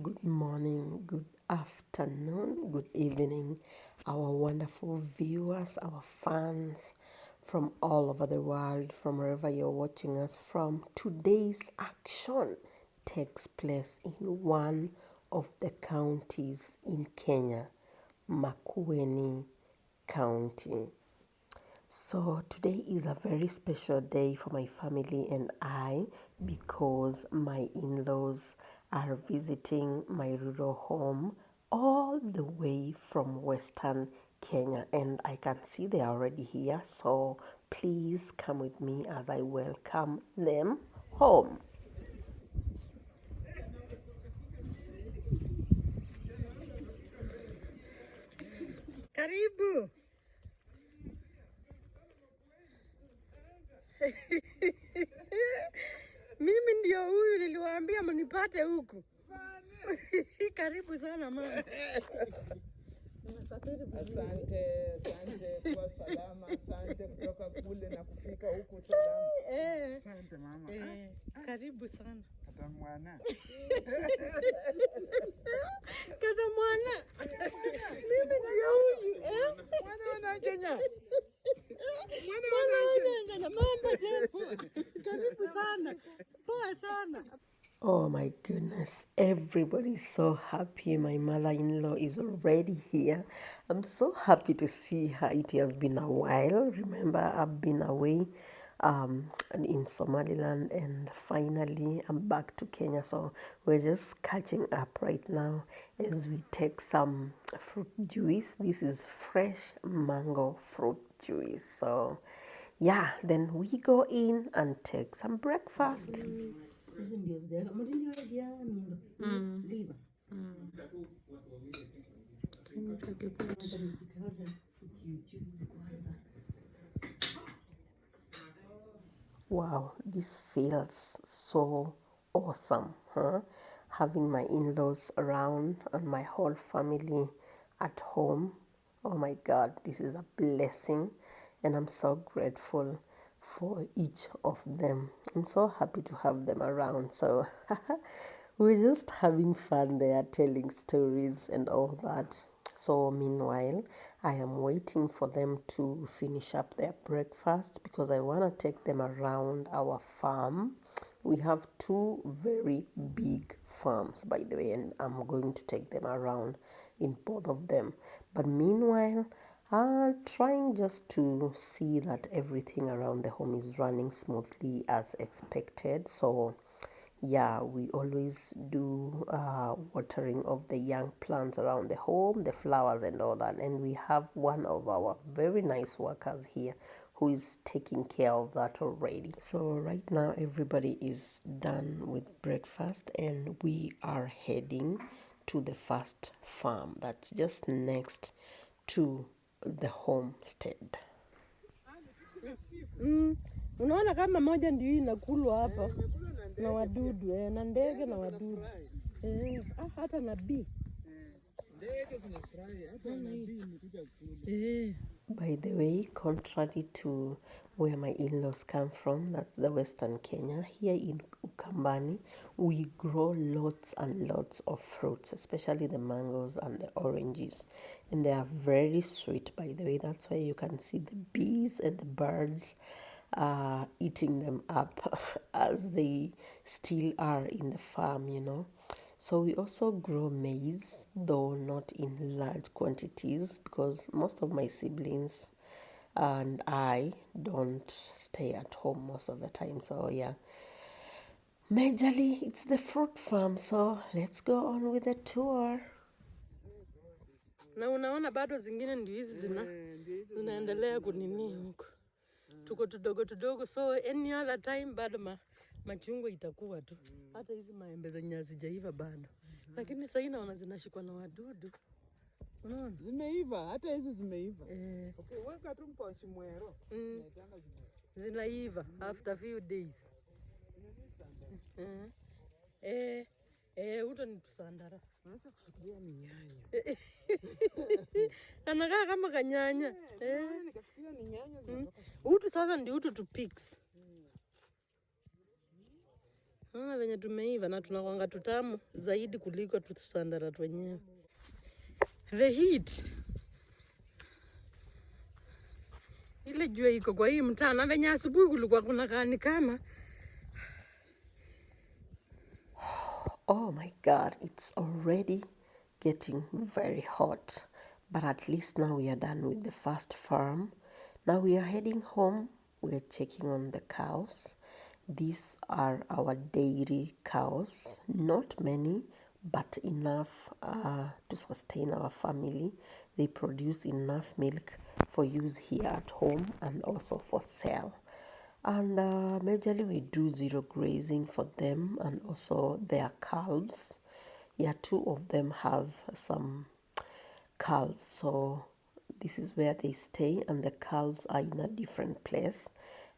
Good morning, good afternoon, good evening, our wonderful viewers, our fans from all over the world, from wherever you're watching us from. Today's action takes place in one of the counties in Kenya, MAKUENI County. So today is a very special day for my family and I because my in-laws are visiting my rural home all the way from Western Kenya, and I can see they are already here. So please come with me as I welcome them home. Karibu. Mimi ndio huyu niliwaambia mnipate huku. Karibu sana mama. Asante kwa salama, asante kutoka kule na kufika huku salama. Asante mama. Karibu sana. Kata mwana. Kata mwana. Mimi ndio huyu. Mwana wana Kenya. Mwana wana Kenya. Mama jepo. Karibu sana. Poa sana. Oh my goodness, everybody's so happy. My mother-in-law is already here. I'm so happy to see her. It has been a while. Remember, I've been away in Somaliland, and finally I'm back to Kenya. So we're just catching up right now as we take some fruit juice. This is fresh mango fruit juice. So yeah, then we go in and take some breakfast. Wow, this feels so awesome, huh? Having my in-laws around and my whole family at home. Oh my God, this is a blessing, and I'm so grateful for each of them. I'm so happy to have them around. So we're just having fun there, telling stories and all that. So meanwhile, I am waiting for them to finish up their breakfast because I want to take them around our farm. We have two very big farms, by the way, and I'm going to take them around in both of them. But meanwhile, I'm trying just to see that everything around the home is running smoothly as expected. So yeah, we always do watering of the young plants around the home, the flowers and all that. And we have one of our very nice workers here who is taking care of that already. So right now everybody is done with breakfast and we are heading to the first farm that's just next to the homestead. Unaona kama moja ndio hii inakulwa hapa na wadudu na ndege na wadudu. Hata na bee. Ndege zinafurahi, hata nabii imekuja kula. By the way, contrary to where my in-laws come from, that's the Western Kenya, here in Ukambani, we grow lots and lots of fruits, especially the mangoes and the oranges. And they are very sweet, by the way. That's why you can see the bees and the birds eating them up as they still are in the farm, you know. So we also grow maize, though not in large quantities because most of my siblings and I don't stay at home most of the time. So yeah, majorly it's the fruit farm. So let's go on with the tour. Na unaona bado zingine ndio hizi zinaendelea kunini huko. Tuko tudogo, so any other time bado machungwa itakuwa tu. Hata hizi maembe zenye hazijaiva bado. Lakini sasa naona zinashikwa na wadudu. Unaona? Zimeiva, hata hizi zimeiva. Okay, weka tu mposhi mwero. Zinaiva after few days. Uto ni tusandara. Unaweza kufikiria ni nyanya. Anakaa kama kanyanya. Nikafikiria ni nyanya zinatoka. Utu sasa ndio utu tu pigs. Venye tumeiva na tunakwanga tutamu zaidi kuliko tusandarat wenyewe. The heat. Ile jua iko kwa hii mtaa na venye asubuhi kulikuwa kuna kani kama. Oh my God, it's already getting very hot. But at least now we are done with the first farm. Now we are heading home. We are checking on the cows. These are our dairy cows. Not many, but enough to sustain our family. They produce enough milk for use here at home and also for sale. And majorly we do zero grazing for them and also their calves. Yeah, two of them have some calves, so this is where they stay, and the calves are in a different place.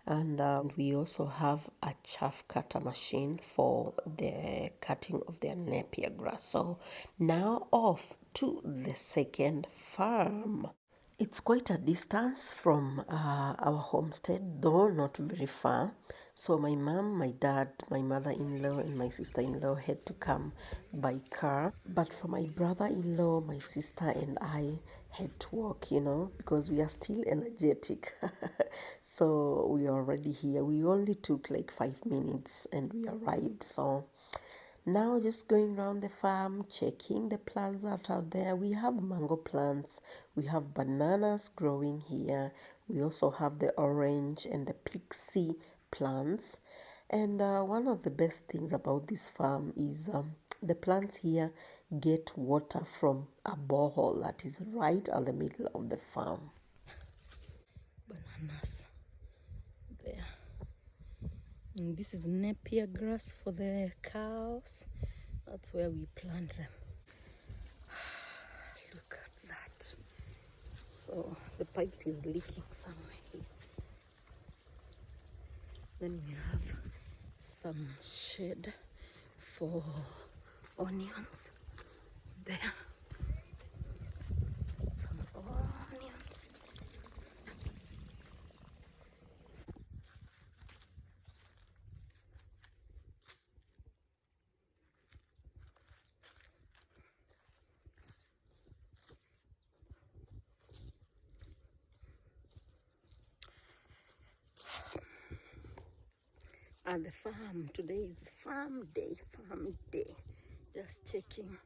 And we also have a chaff cutter machine for the cutting of their napier grass. So now off to the second farm. It's quite a distance from our homestead, though not very far. So my mom, my dad, my mother-in-law, and my sister-in-law had to come by car. But for my brother-in-law, my sister, and I had to walk, because we are still energetic. So we are already here. We only took like 5 minutes and we arrived. So now just going around the farm, checking the plants that are there. We have mango plants, we have bananas growing here. We also have the orange and the pixie plants. And one of the best things about this farm is the plants here get water from a borehole that is right at the middle of the farm. Bananas there. And this is napier grass for the cows. That's where we plant them. Look at that. So the pipe is leaking somewhere here. Then we have some shade for onions there. Some onions. At the farm, today is farm day. Just checking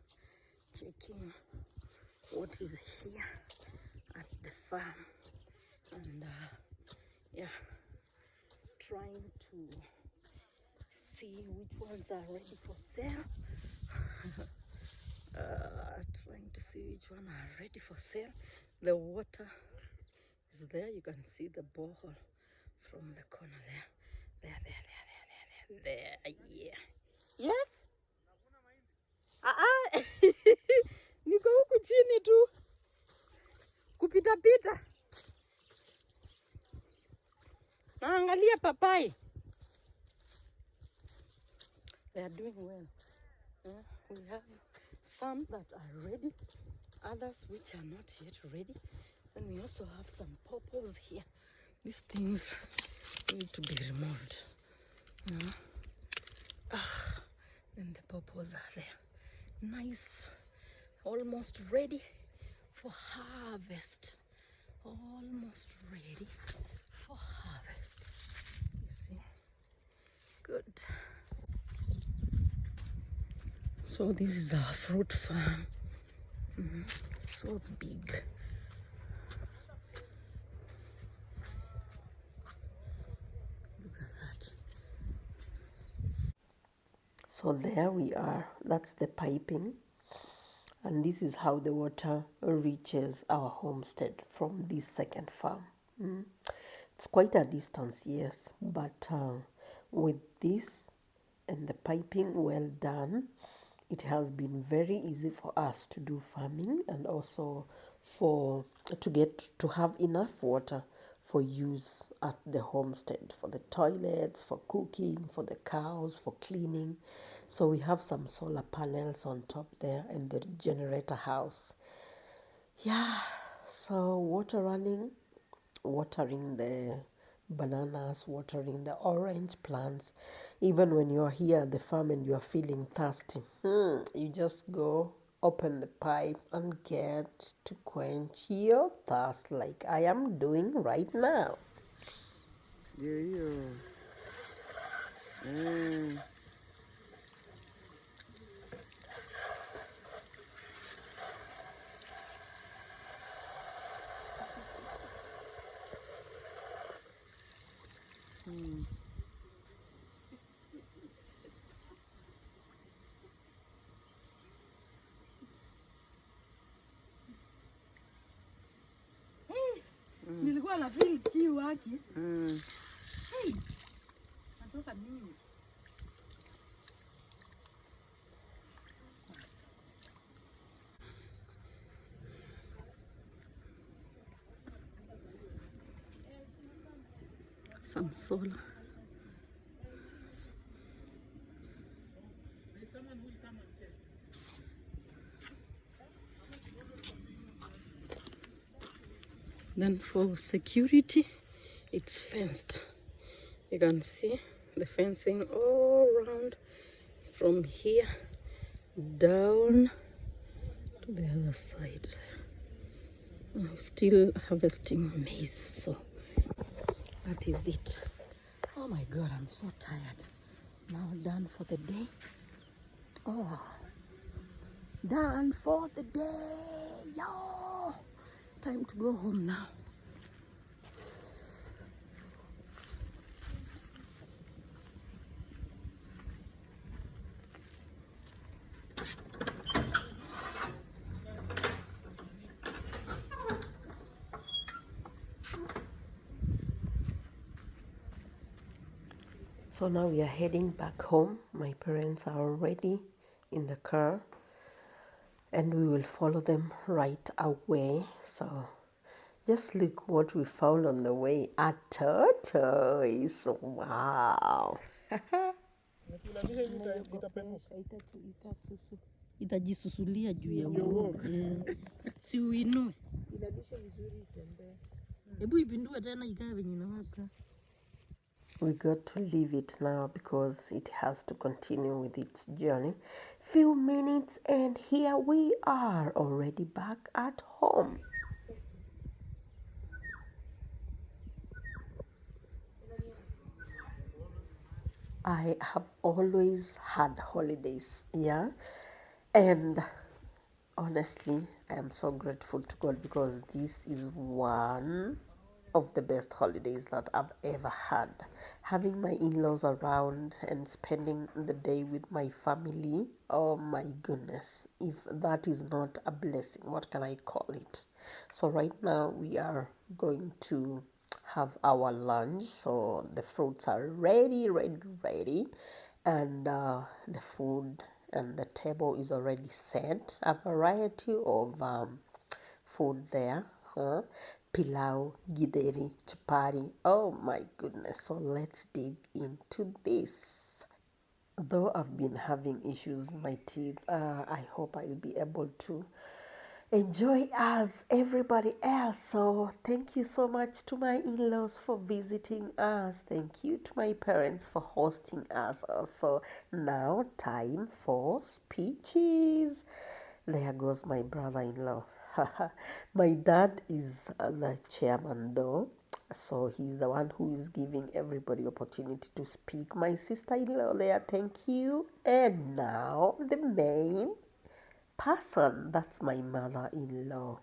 what is here at the farm, and yeah, trying to see which ones are ready for sale. Trying to see which one are ready for sale. The water is there. You can see the borehole from the corner there. There. Yeah. Yes? Niko huku chini tu kupita. Naangalia papai. They are doing well. We have some that are ready, others which are not yet ready. And we also have some pawpaws here. These things need to be removed. And the pawpaws are there. Nice. Almost ready for harvest. Almost ready for harvest. You see? Good. So this is our fruit farm. So big. Look at that. So there we are. That's the piping. And this is how the water reaches our homestead from this second farm. It's quite a distance, yes, but with this and the piping well done, it has been very easy for us to do farming and also to have enough water for use at the homestead, for the toilets, for cooking, for the cows, for cleaning. So we have some solar panels on top there and the generator house. Yeah, so watering the bananas, watering the orange plants. Even when you're here at the farm and you're feeling thirsty, you just go open the pipe and get to quench your thirst like I am doing right now. Yeah. Nilikuwa na feel kiu haki. Hey, natoka nini? Some solar. Then for security, it's fenced. You can see the fencing all around from here down to the other side. I'm still harvesting maize, so that is it. Oh my God, I'm so tired. Now done for the day. Oh, done for the day, yo! Time to go home now. So now we are heading back home. My parents are already in the car and we will follow them right away. So just look what we found on the way. A tortoise. Wow. Itajisusulia juu ya uovu. Si uinue. Hebu ipindue tena ikae venye inawaka. We got to leave it now because it has to continue with its journey. Few minutes and here we are already back at home. I have always had holidays, yeah, and honestly, I am so grateful to God because this is one of the best holidays that I've ever had. Having my in-laws around and spending the day with my family, oh my goodness, if that is not a blessing, what can I call it? So right now we are going to have our lunch, so the fruits are ready, and the food and the table is already set. A variety of food there, pilau, gideri, chapati. Oh my goodness. So let's dig into this. Though I've been having issues with my teeth, I hope I'll be able to enjoy as everybody else. So thank you so much to my in-laws for visiting us. Thank you to my parents for hosting us also. Now time for speeches. There goes my brother-in-law. My dad is the chairman though, so he's the one who is giving everybody opportunity to speak. My sister-in-law there, thank you. And now the main person, that's my mother-in-law.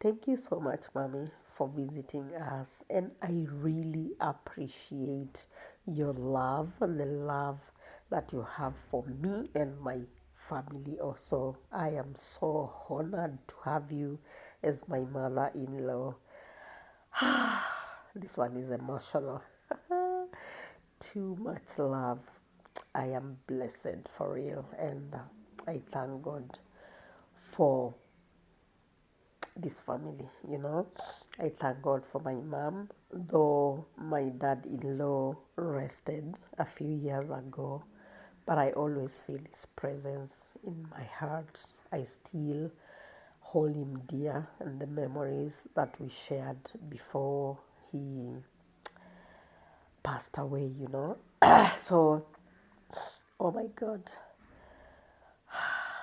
Thank you so much, mommy, for visiting us, and I really appreciate your love and the love that you have for me and my family also. I am so honored to have you as my mother-in-law. This one is emotional. Too much love. I am blessed for real, and I thank God for this family, you know. I thank God for my mom, though my dad-in-law rested a few years ago, but I always feel his presence in my heart. I still hold him dear, and the memories that we shared before he passed away, you know. So, oh my God,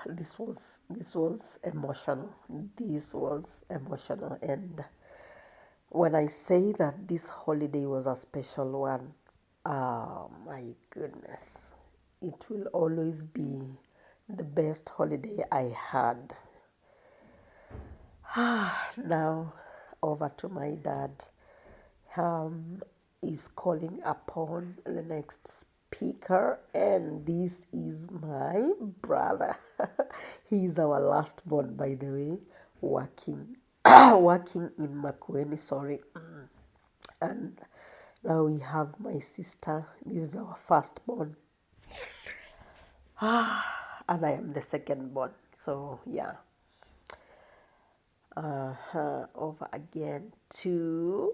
this was emotional. This was emotional, and when I say that this holiday was a special one, oh my goodness, it will always be the best holiday I had. Now, over to my dad. Is calling upon the next speaker, and this is my brother. He is our last born, by the way, working working in MAKUENI, sorry. And now we have my sister. This is our firstborn, and I am the second born. So yeah, over again to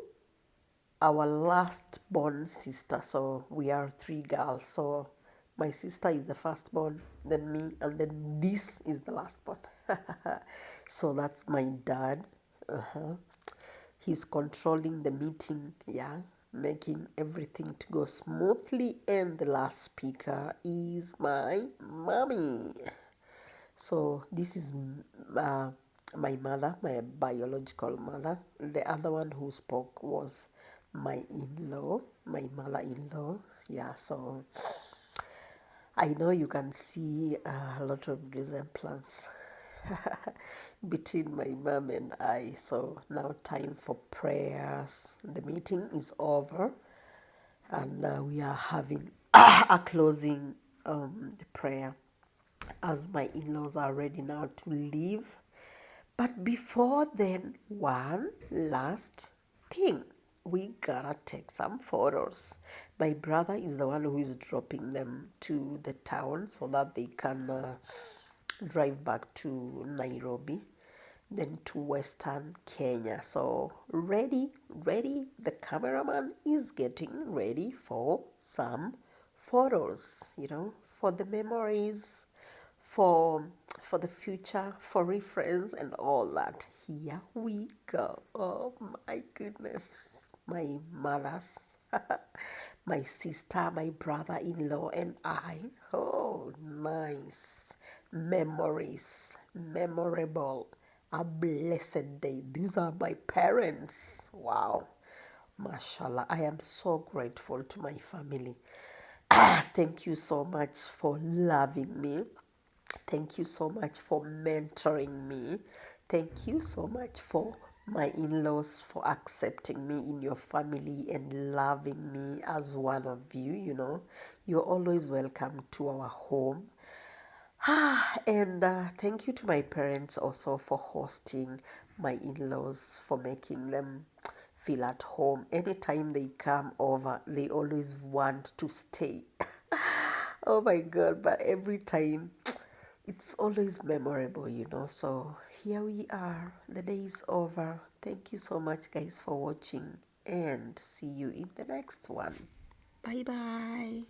our last born sister. So we are three girls. So my sister is the firstborn, then me, and then this is the last born. So that's my dad. He's controlling the meeting, yeah, making everything to go smoothly. And the last speaker is my mommy. So this is uh, my mother, my biological mother. The other one who spoke was my in-law, my mother-in-law. Yeah, so I know you can see a lot of resemblance between my mom and I. So now time for prayers. The meeting is over, and we are having a closing the prayer, as my in-laws are ready now to leave. But before then, one last thing. We gotta take some photos. My brother is the one who is dropping them to the town so that they can drive back to Nairobi, then to Western Kenya. So ready. The cameraman is getting ready for some photos, for the memories, for the future, for reference and all that. Here we go. Oh my goodness. My mother's my sister, my brother-in-law, and I. Oh, nice memories, memorable, a blessed day. These are my parents. Wow, mashallah. I am so grateful to my family. Thank you so much for loving me. Thank you so much for mentoring me. Thank you so much for my in-laws for accepting me in your family and loving me as one of you. You're always welcome to our home. And thank you to my parents also for hosting my in-laws, for making them feel at home. Anytime they come over, they always want to stay. Oh my God, but every time it's always memorable. So here we are. The day is over. Thank you so much, guys, for watching, and see you in the next one. Bye bye.